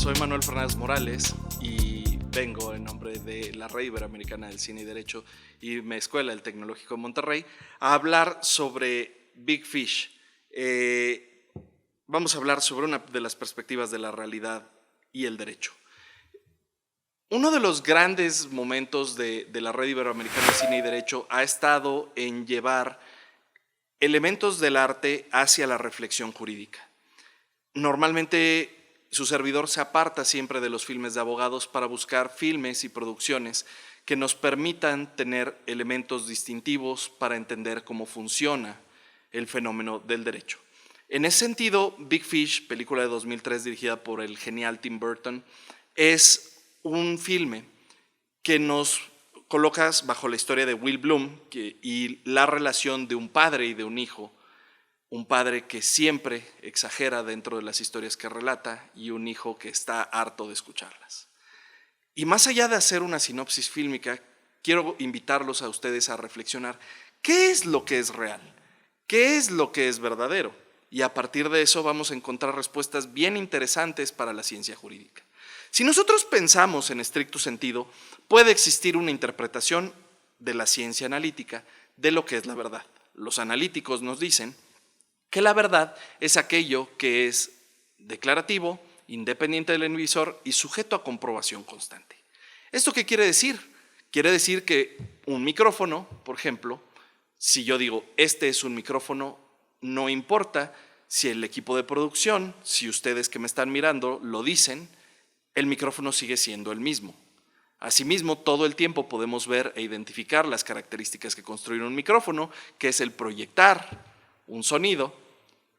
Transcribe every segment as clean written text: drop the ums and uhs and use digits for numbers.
Soy Manuel Fernández Morales y vengo en nombre de la Red Iberoamericana del Cine y Derecho y mi escuela, el Tecnológico de Monterrey, a hablar sobre Big Fish. Vamos a hablar sobre una de las perspectivas de la realidad y el derecho. Uno de los grandes momentos de la Red Iberoamericana de Cine y Derecho ha estado en llevar elementos del arte hacia la reflexión jurídica. Normalmente su servidor se aparta siempre de los filmes de abogados para buscar filmes y producciones que nos permitan tener elementos distintivos para entender cómo funciona el fenómeno del derecho. En ese sentido, Big Fish, película de 2003 dirigida por el genial Tim Burton, es un filme que nos coloca bajo la historia de Will Bloom y la relación de un padre y de un hijo. Un padre que siempre exagera dentro de las historias que relata y un hijo que está harto de escucharlas. Y más allá de hacer una sinopsis fílmica, quiero invitarlos a ustedes a reflexionar qué es lo que es real, qué es lo que es verdadero. Y a partir de eso vamos a encontrar respuestas bien interesantes para la ciencia jurídica. Si nosotros pensamos en estricto sentido, puede existir una interpretación de la ciencia analítica de lo que es la verdad. Los analíticos nos dicen que la verdad es aquello que es declarativo, independiente del emisor y sujeto a comprobación constante. ¿Esto qué quiere decir? Quiere decir que un micrófono, por ejemplo, si yo digo este es un micrófono, no importa si el equipo de producción, si ustedes que me están mirando lo dicen, el micrófono sigue siendo el mismo. Asimismo, todo el tiempo podemos ver e identificar las características que construyen un micrófono, que es el proyectar un sonido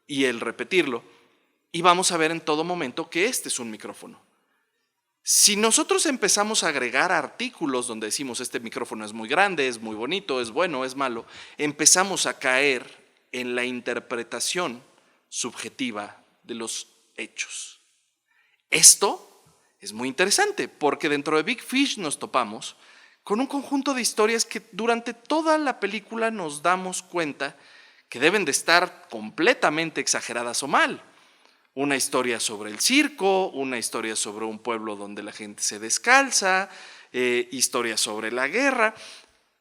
y el repetirlo, y vamos a ver en todo momento que este es un micrófono. Si nosotros empezamos a agregar artículos donde decimos este micrófono es muy grande, es muy bonito, es bueno, es malo, empezamos a caer en la interpretación subjetiva de los hechos. Esto es muy interesante porque dentro de Big Fish nos topamos con un conjunto de historias que durante toda la película nos damos cuenta que deben de estar completamente exageradas o mal. Una historia sobre el circo, una historia sobre un pueblo donde la gente se descalza, historias sobre la guerra,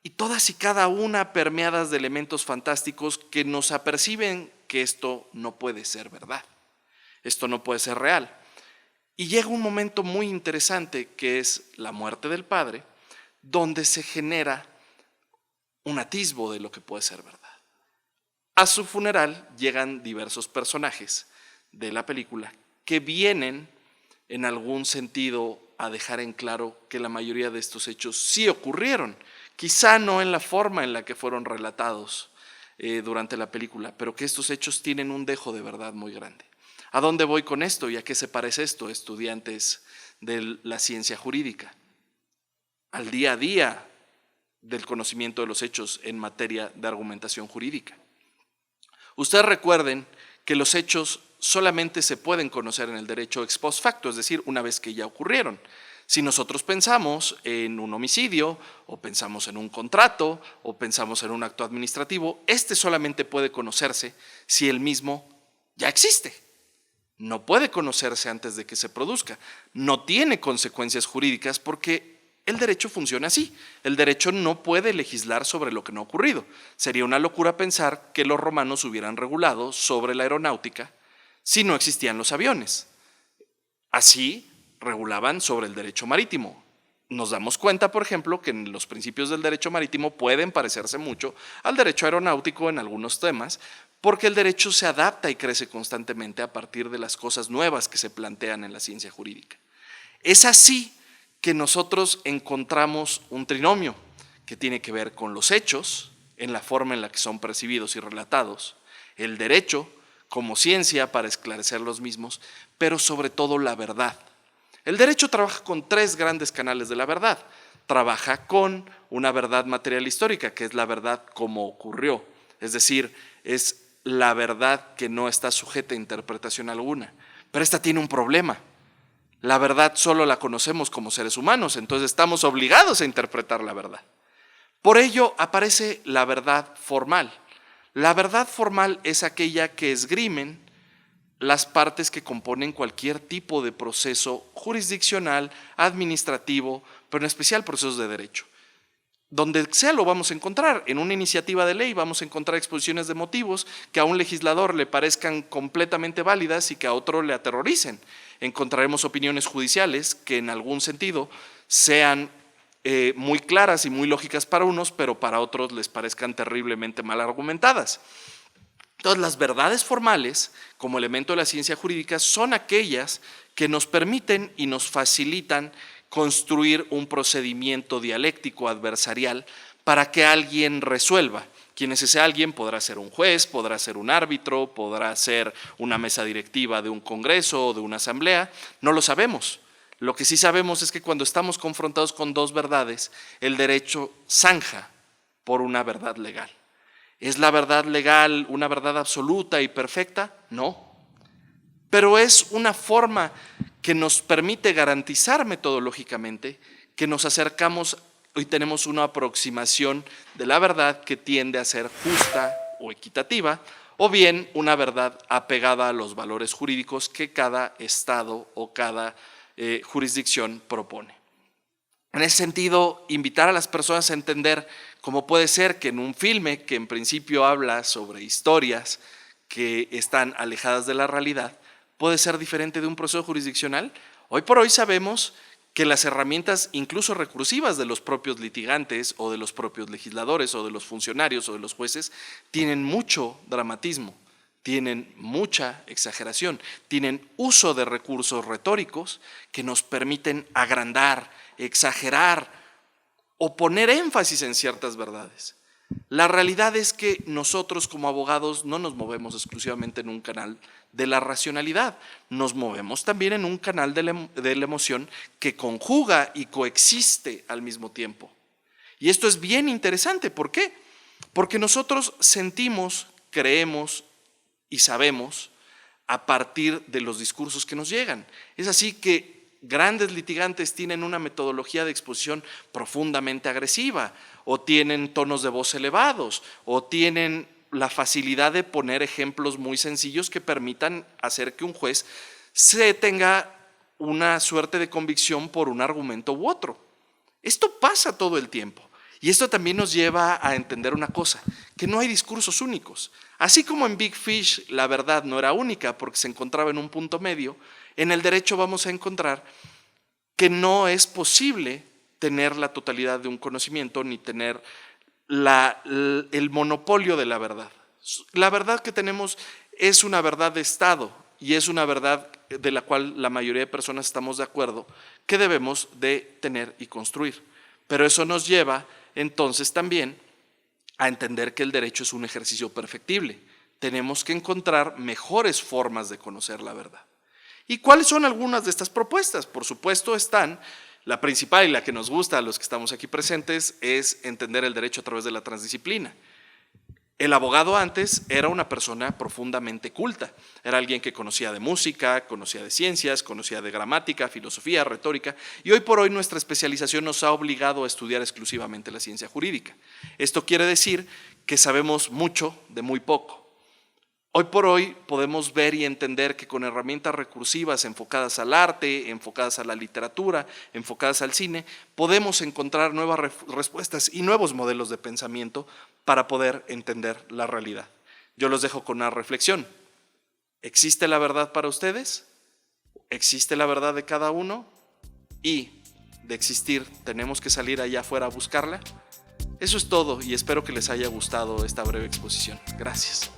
y todas y cada una permeadas de elementos fantásticos que nos aperciben que esto no puede ser verdad, esto no puede ser real. Y llega un momento muy interesante que es la muerte del padre, donde se genera un atisbo de lo que puede ser verdad. A su funeral llegan diversos personajes de la película que vienen en algún sentido a dejar en claro que la mayoría de estos hechos sí ocurrieron, quizá no en la forma en la que fueron relatados durante la película, pero que estos hechos tienen un dejo de verdad muy grande. ¿A dónde voy con esto y a qué se parece esto, estudiantes de la ciencia jurídica? Al día a día del conocimiento de los hechos en materia de argumentación jurídica. Ustedes recuerden que los hechos solamente se pueden conocer en el derecho ex post facto, es decir, una vez que ya ocurrieron. Si nosotros pensamos en un homicidio, o pensamos en un contrato, o pensamos en un acto administrativo, este solamente puede conocerse si el mismo ya existe. No puede conocerse antes de que se produzca. No tiene consecuencias jurídicas porque el derecho funciona así. El derecho no puede legislar sobre lo que no ha ocurrido. Sería una locura pensar que los romanos hubieran regulado sobre la aeronáutica si no existían los aviones. Así regulaban sobre el derecho marítimo. Nos damos cuenta, por ejemplo, que los principios del derecho marítimo pueden parecerse mucho al derecho aeronáutico en algunos temas, porque el derecho se adapta y crece constantemente a partir de las cosas nuevas que se plantean en la ciencia jurídica. Es así que nosotros encontramos un trinomio que tiene que ver con los hechos, en la forma en la que son percibidos y relatados, el derecho como ciencia para esclarecer los mismos, pero sobre todo la verdad. El derecho trabaja con tres grandes canales de la verdad. Trabaja con una verdad material histórica, que es la verdad como ocurrió, es decir, es la verdad que no está sujeta a interpretación alguna. Pero esta tiene un problema. La verdad solo la conocemos como seres humanos, entonces estamos obligados a interpretar la verdad. Por ello aparece la verdad formal. La verdad formal es aquella que esgrimen las partes que componen cualquier tipo de proceso jurisdiccional, administrativo, pero en especial procesos de derecho. Donde sea lo vamos a encontrar. En una iniciativa de ley vamos a encontrar exposiciones de motivos que a un legislador le parezcan completamente válidas y que a otro le aterroricen. Encontraremos opiniones judiciales que en algún sentido sean muy claras y muy lógicas para unos, pero para otros les parezcan terriblemente mal argumentadas. Entonces, las verdades formales, como elemento de la ciencia jurídica, son aquellas que nos permiten y nos facilitan construir un procedimiento dialéctico adversarial para que alguien resuelva. ¿Quién es ese alguien? Podrá ser un juez, podrá ser un árbitro, podrá ser una mesa directiva de un congreso o de una asamblea, no lo sabemos. Lo que sí sabemos es que cuando estamos confrontados con dos verdades, el derecho zanja por una verdad legal. ¿Es la verdad legal una verdad absoluta y perfecta? No. Pero es una forma que nos permite garantizar metodológicamente que nos acercamos y tenemos una aproximación de la verdad que tiende a ser justa o equitativa, o bien una verdad apegada a los valores jurídicos que cada estado o cada jurisdicción propone. En ese sentido, invitar a las personas a entender cómo puede ser que en un filme que en principio habla sobre historias que están alejadas de la realidad, puede ser diferente de un proceso jurisdiccional. Hoy por hoy sabemos que las herramientas incluso recursivas de los propios litigantes o de los propios legisladores o de los funcionarios o de los jueces tienen mucho dramatismo, tienen mucha exageración, tienen uso de recursos retóricos que nos permiten agrandar, exagerar o poner énfasis en ciertas verdades. La realidad es que nosotros como abogados no nos movemos exclusivamente en un canal de la racionalidad, nos movemos también en un canal de la emoción que conjuga y coexiste al mismo tiempo. Y esto es bien interesante, ¿por qué? Porque nosotros sentimos, creemos y sabemos a partir de los discursos que nos llegan. Es así que grandes litigantes tienen una metodología de exposición profundamente agresiva, o tienen tonos de voz elevados, o tienen la facilidad de poner ejemplos muy sencillos que permitan hacer que un juez se tenga una suerte de convicción por un argumento u otro. Esto pasa todo el tiempo. Y esto también nos lleva a entender una cosa, que no hay discursos únicos. Así como en Big Fish la verdad no era única porque se encontraba en un punto medio, en el derecho vamos a encontrar que no es posible tener la totalidad de un conocimiento ni tener el monopolio de la verdad. La verdad que tenemos es una verdad de Estado y es una verdad de la cual la mayoría de personas estamos de acuerdo que debemos de tener y construir. Pero eso nos lleva entonces también a entender que el derecho es un ejercicio perfectible. Tenemos que encontrar mejores formas de conocer la verdad. ¿Y cuáles son algunas de estas propuestas? Por supuesto están, la principal y la que nos gusta a los que estamos aquí presentes es entender el derecho a través de la transdisciplina. El abogado antes era una persona profundamente culta, era alguien que conocía de música, conocía de ciencias, conocía de gramática, filosofía, retórica, y hoy por hoy nuestra especialización nos ha obligado a estudiar exclusivamente la ciencia jurídica. Esto quiere decir que sabemos mucho de muy poco. Hoy por hoy podemos ver y entender que con herramientas recursivas enfocadas al arte, enfocadas a la literatura, enfocadas al cine, podemos encontrar nuevas respuestas y nuevos modelos de pensamiento para poder entender la realidad. Yo los dejo con una reflexión. ¿Existe la verdad para ustedes? ¿Existe la verdad de cada uno? Y de existir, ¿tenemos que salir allá afuera a buscarla? Eso es todo y espero que les haya gustado esta breve exposición. Gracias.